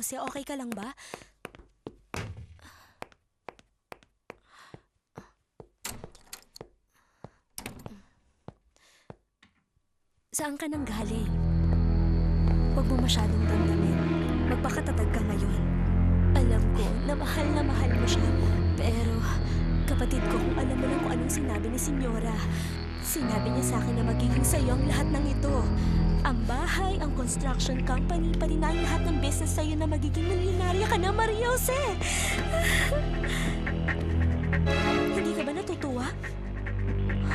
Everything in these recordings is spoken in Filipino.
Jose, okay ka lang ba? Saan ka nang galing? Huwag mo masyadong damdamin. Magpakatatag ka ngayon. Alam ko na mahal mo siya. Pero, kapatid ko, kung alam mo lang kung anong sinabi ni Senyora. Sinabi niya sa akin na magiging sa'yo ang lahat ng ito. Ang bahay, ang construction company, pati na ang lahat ng business sa'yo na magiging milyonarya ka na, Maria Jose! Hindi ka ba natutuwa?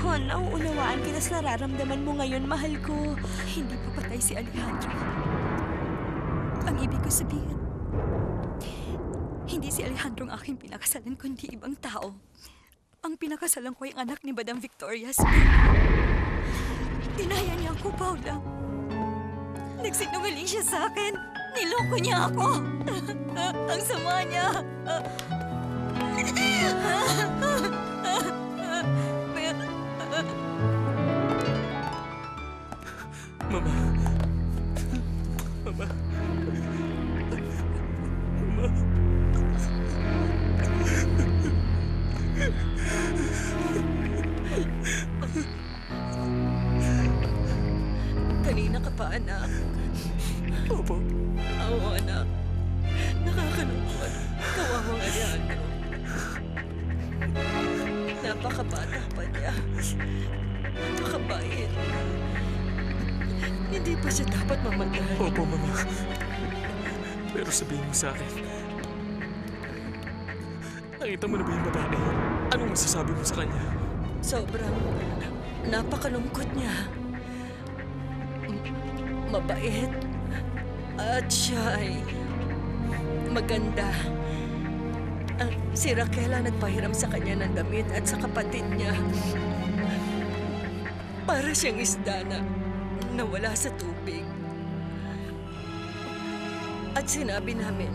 Oh, nauunawaan kita sa nararamdaman mo ngayon, mahal ko. Hindi pa patay si Alejandro. Ang ibig ko sabihin, hindi si Alejandro ang aking pinakasalan, kundi ibang tao. Ang pinakasalan ko ay ang anak ni Madam Victoria Smith. Dinaya niya ako, Paula. Nagsinungaling siya sa akin. Niloko niya ako. Ang sama niya. Mama. Mama. Mama. Kanina ka pa, anak. Opo. Oo, anak. Nakakalungkot. Kawawang Alejandro. Napakabata pa niya. Napakabait. Hindi pa siya dapat mamatay. Opo, Mama. Pero sabihin mo sa akin, nakita mo na ba yung babae? Anong masasabi mo sa kanya? Sobrang napakalungkot niya. Mabait. At siya ay maganda. Si Raquel ang nagpahiram sa kanya ng damit at sa kapatid niya. Para siyang isda na nawala sa tubig. At sinabi namin,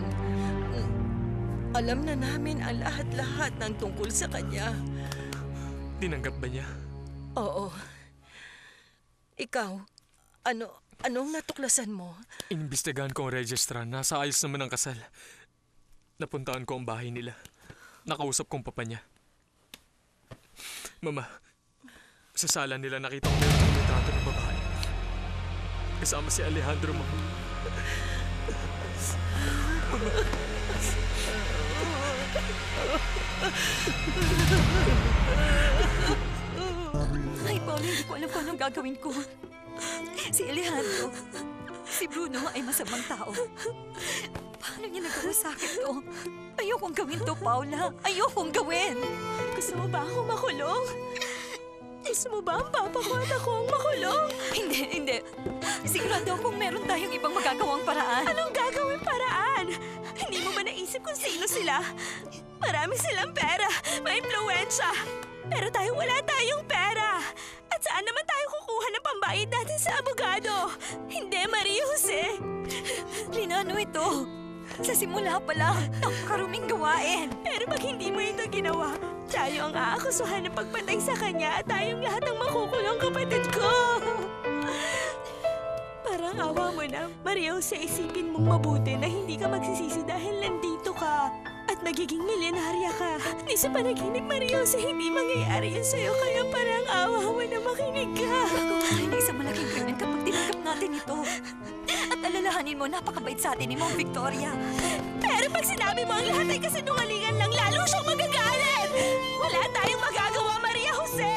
alam na namin ang lahat-lahat ng tungkol sa kanya. Tinanggap ba niya? Oo. Ikaw, anong natuklasan mo? Inimbestigahan ko ang registrar. Nasa ayos naman ang kasal. Napuntaan ko ang bahay nila. Nakausap kong papa niya. Mama, sa sala nila nakita ko yung retrato ng babae. Kasama si Alejandro, Mama. Mama. Ay, Paula, hindi ko alam kung anong gagawin ko. Si Alejandro, si Bruno ay masamang tao. Paano niya nagawa sa akin to? Ayokong gawin to, Paula. Ayokong gawin. Gusto mo ba akong makulong? Gusto mo ba ang papa ko at ako ang makulong? Hindi. Sigurado akong meron tayong ibang magagawang paraan. Anong gagawin paraan? Hindi mo ba naisip kung sino sila? Marami silang pera, may impluwensya. Pero wala tayong pera. At saan naman tayo kukuha ng pambayad natin sa abogado? Hindi, Maria Jose. Rina, ano ito? Sa simula pa lang, ang karuming gawain. Pero pag hindi mo ito ginawa, tayo ang aakusuhan ng pagpatay sa kanya at tayong lahat ang makukulong, kapatid ko. Parang awa mo na, Maria Jose, isipin mong mabuti na hindi ka magsisisi dahil nandito ka. At magiging milyonarya ka. Di sa panaginip, Maria Jose, hindi mangyayari yun sa'yo. Kaya parang awa mo na makinig ka. Gagawa ng isang malaking krimen kapag tinanggap natin ito. At alalahanin mo, napakabait sa atin ni Ma'am Victoria. Pero pag sinabi mo ang lahat ay kasinungalingan lang, lalo siyang magagalit! Wala tayong magagawa, Maria Jose!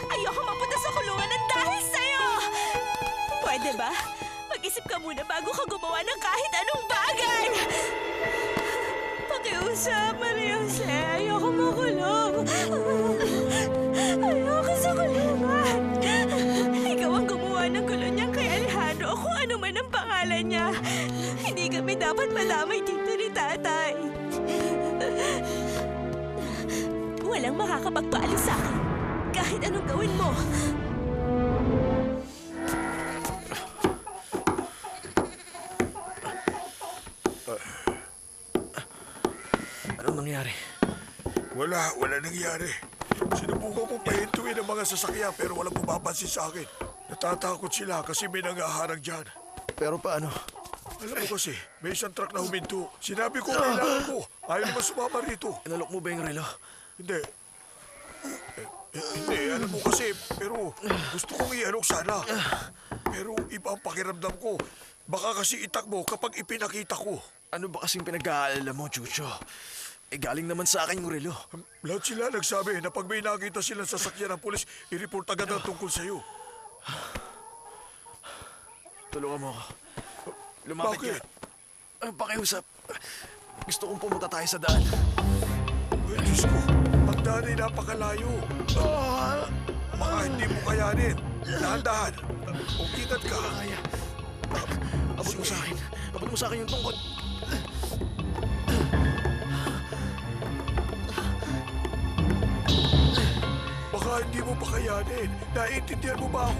Ayoko mapunta sa kulungan ng dahil sa'yo! Pwede ba? Mag-isip ka muna bago ka gumawa ng kahit anong bagay! Pakiusap, Maria Jose. Ayoko makulong. Ayoko sa kulungan. Ikaw ang gumawa ng gulo niya kay Alejandro o kung ano man ang pangalan niya. Hindi kami dapat madamay dito ni tatay. Walang makakapagpaalis sa akin. Kahit anong gawin mo. Anong nangyari? Wala nangyari. Sinubukan ko pahintuin ang mga sasakyan pero walang pumapansin sa akin. Natatakot sila kasi may nangaharang dyan. Pero paano? Alam mo kasi, may isang truck na huminto. Sinabi ko, kailangan ko. Ayaw naman sumama rito. Inalok mo ba yung relo? Hindi. Hindi, alam mo kasi, pero gusto kong ialok sana. Pero iba ang pakiramdam ko. Baka kasi itakbo kapag ipinakita ko. Ano ba kasing pinag-aalala mo, Chucho? Eh, galing naman sa akin yung relo. Lahat sila nagsabi na pag may nakita silang sasakyan ng pulis, i-report agad ang tungkol sa'yo. Tulungan mo ako. Lumapit Bakit? ka. Pakiusap. Gusto kong pumunta tayo sa daan. Ay, Diyos ko, ang daan ay napakalayo. Baka hindi mo kayanin. Dahan-dahan. O ingat ka. Kaya. Abot mo sa akin. Abot mo sa akin yung tungkod. Baka hindi mo pa kayanin. Naiintindihan mo ba ako?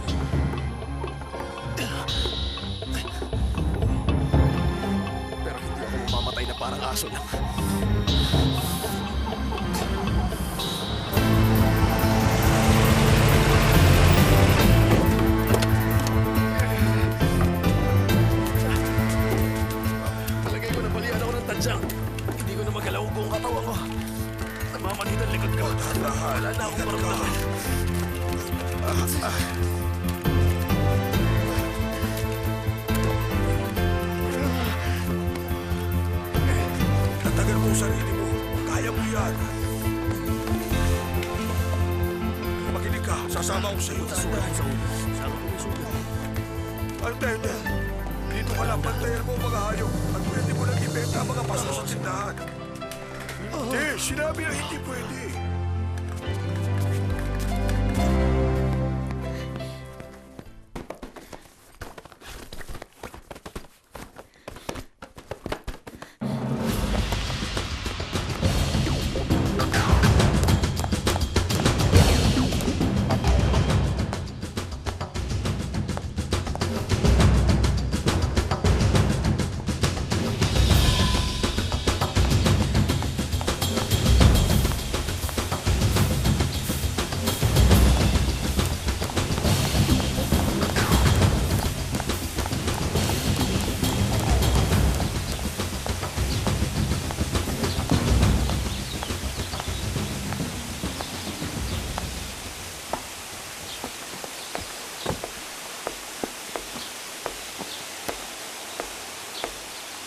Pero hindi ako mamamatay na parang aso lang. Talagay ko na balian ako ng tansang. Hindi ko na magalaw ang buong katawan ko. Namamanhid ang likod ko. Wala na akong maramdaman. Tatagal mo ang sarili mo. Kaya mo yan. Makinig ka. Sasama ko sa'yo. Sulat sa ulo. Sama ko yung sulat. Antende. Dito ka lang pantayan mo ang mga hayop at pwede mo nang ibenta ang mga paso sa tindahan. Hindi, sinabi na hindi pwede.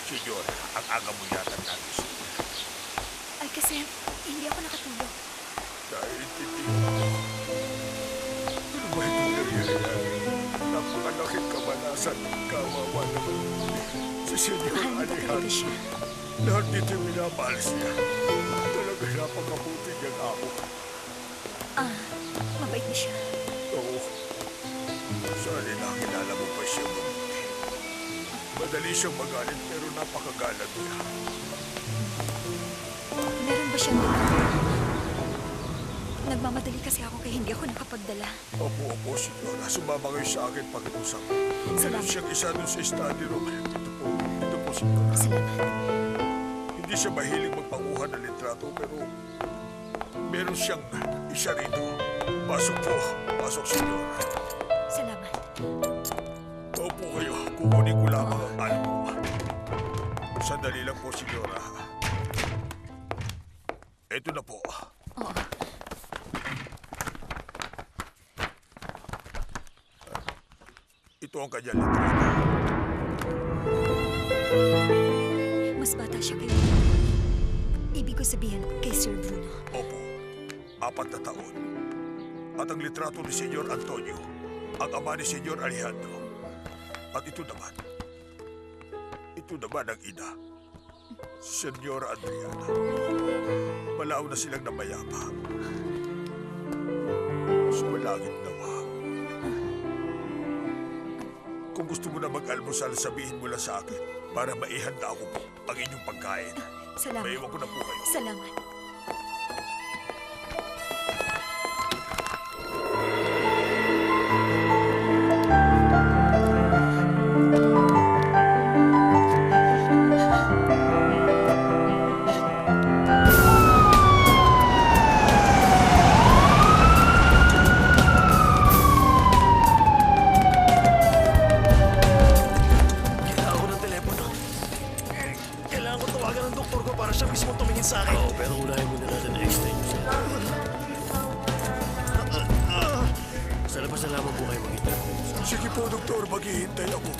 Senyor, ang aga mo yata natin. Ay, kasi hindi ako nakatulog. Naiintindihan ko. Ano ba itong nangyayari? Napakalakit kabanasan. Kawawa naman. Si Senyor Mahal mo ba talaga Alejandro. siya? Lahat dito minamahal siya. Talaga napakabuti niyang ako. Mabait na siya. Oo. Sana nakilala mo pa siya mabuti. Madali siyang magalit pero napakagalang niya. Meron ba siyang dala? Nagmamadali kasi ako kaya hindi ako nakapagdala. Opo, Senora. Sumama kayo sa akin pag-usap. Meron Salamat. siyang isa doon sa study room. Ito po, Senora. Salamat. Hindi siya mahilig magpakuha ng litrato pero meron siyang isa rito. Pasok po. Pasok, Senora. Salamat. Opo kayo. Kukunin ko lamang ang album. Sandali lang po, Senora. Ito na po. Oo. Ito ang kanyang litrato. Mas bata siya kayo. Ibig ko sabihin kay Sir Bruno. Opo, 4 na taon. At ang litrato ni Senyor Antonio, ang ama ni Senyor Alejandro. At ito naman ang ina, Senyor Adriana. Malao na silang namayapa. Sumalangit nawa. Kung gusto mo na mag-almusal, sabihin mo lang sa akin para maihanda ako po ang inyong pagkain. Salamat. Maiwan ko na po kayo. Salamat. Kailangan ko ng telepono. sa akin. Oo, pero unahin muna natin na extend yung sila. Sa labas na lamang po kayo magkita. Sige po, Doktor. Maghihintay ako.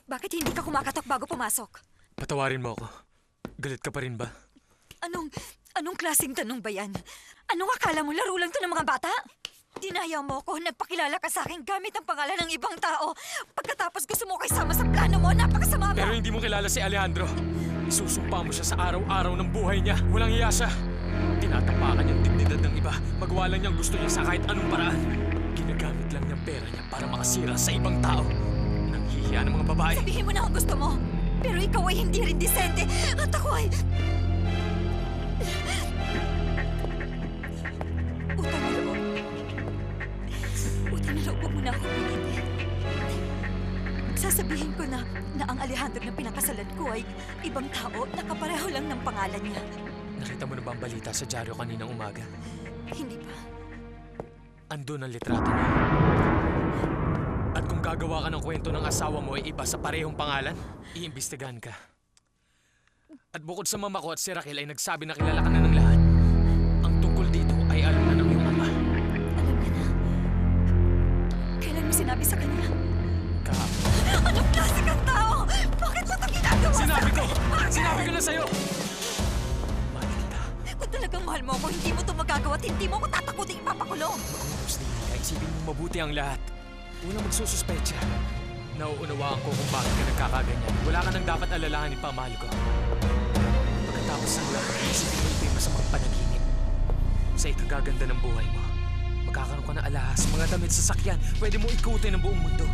Bakit hindi ka kumakatok bago pumasok? Patawarin mo ako. Galit ka pa rin ba? Anong klaseng tanong ba yan? Anong akala mo laro lang to ng mga bata? Dinaya mo ko, nagpakilala ka sa akin gamit ang pangalan ng ibang tao. Pagkatapos gusto mo kayo sama sa plano mo, napakasama mo! Pero hindi mo kilala si Alejandro. Isusumpa mo siya sa araw-araw ng buhay niya. Walang hiya siya. Tinatapakan niyang dignidad ng iba. Magawa lang niyang gusto niya sa kahit anong paraan. Ginagamit lang niyang pera niya para makasira sa ibang tao. Nanghihiya ng mga babae. Sabihin mo na ang gusto mo. Pero ikaw ay hindi rin disente. At ako ay... Utang na loob. Utang na loob, huwag mo na ako pilitin. Sasabihin ko na ang Alejandro na pinakasalan ko ay ibang tao na kapareho lang ng pangalan niya. Nakita mo na ba ang balita sa dyaryo kaninang umaga? Hindi pa. Andun ang litrato niya. At kung gagawa ka ng kwento ng asawa mo ay iba sa parehong pangalan, iimbestigahan ka. At bukod sa mama ko at si Raquel ay nagsabi na kilala ka na ng lahat. Ang tungkol dito ay alam na ng iyong ama. Alam niya na. Kailan mo sinabi sa kanya? Kahapon. Anong klase kang tao? Bakit mo ito ginagawa Sinabi ko! sa akin? Sinabi ko na sa'yo! Mahal kita. Kung talagang mahal mo ako, hindi mo ito magagawa at hindi mo ako tatakutin ipapakulong. Mag-umpos din ka. Isipin mo mabuti ang lahat. Una magsususpecha. Nauunawaan ko kung bakit ka nagkakaganyan. Wala ka nang dapat alalahanin pa, mahal ko. Pagkatapos ng lahat, isipin mo ito yung masamang panaginip. Sa ikagaganda ng buhay mo. Magkakaroon ka na alahas, mga damit, sasakyan. Pwede mo ikutin ang buong mundo.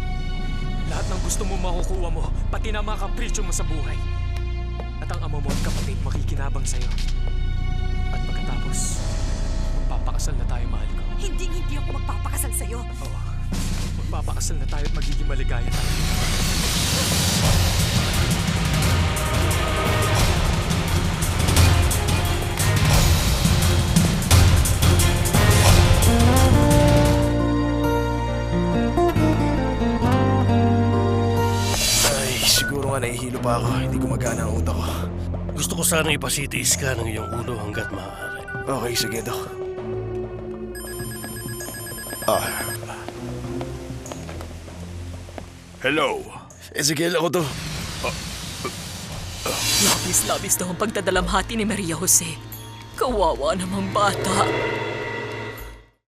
Lahat ng gusto mo makukuha mo, pati na mga kapritsyo mo sa buhay. At ang ama mo at kapatid makikinabang sa'yo. At pagkatapos, magpapakasal na tayo, mahal ko. Hindi ako magpapakasal sa'yo. Oo. Magpapakasal na tayo at magiging maligaya tayo. Ay, siguro nga nahihilo pa ako. Hindi gumagana ang utak ko. Gusto ko sana ipasiti scan ng iyong ulo hanggat maaari. Okay, sige, Dok. Hello? Ezekiel, ako to. Labis-labis daw ang pagdadalamhati ni Maria Jose. Kawawa namang bata.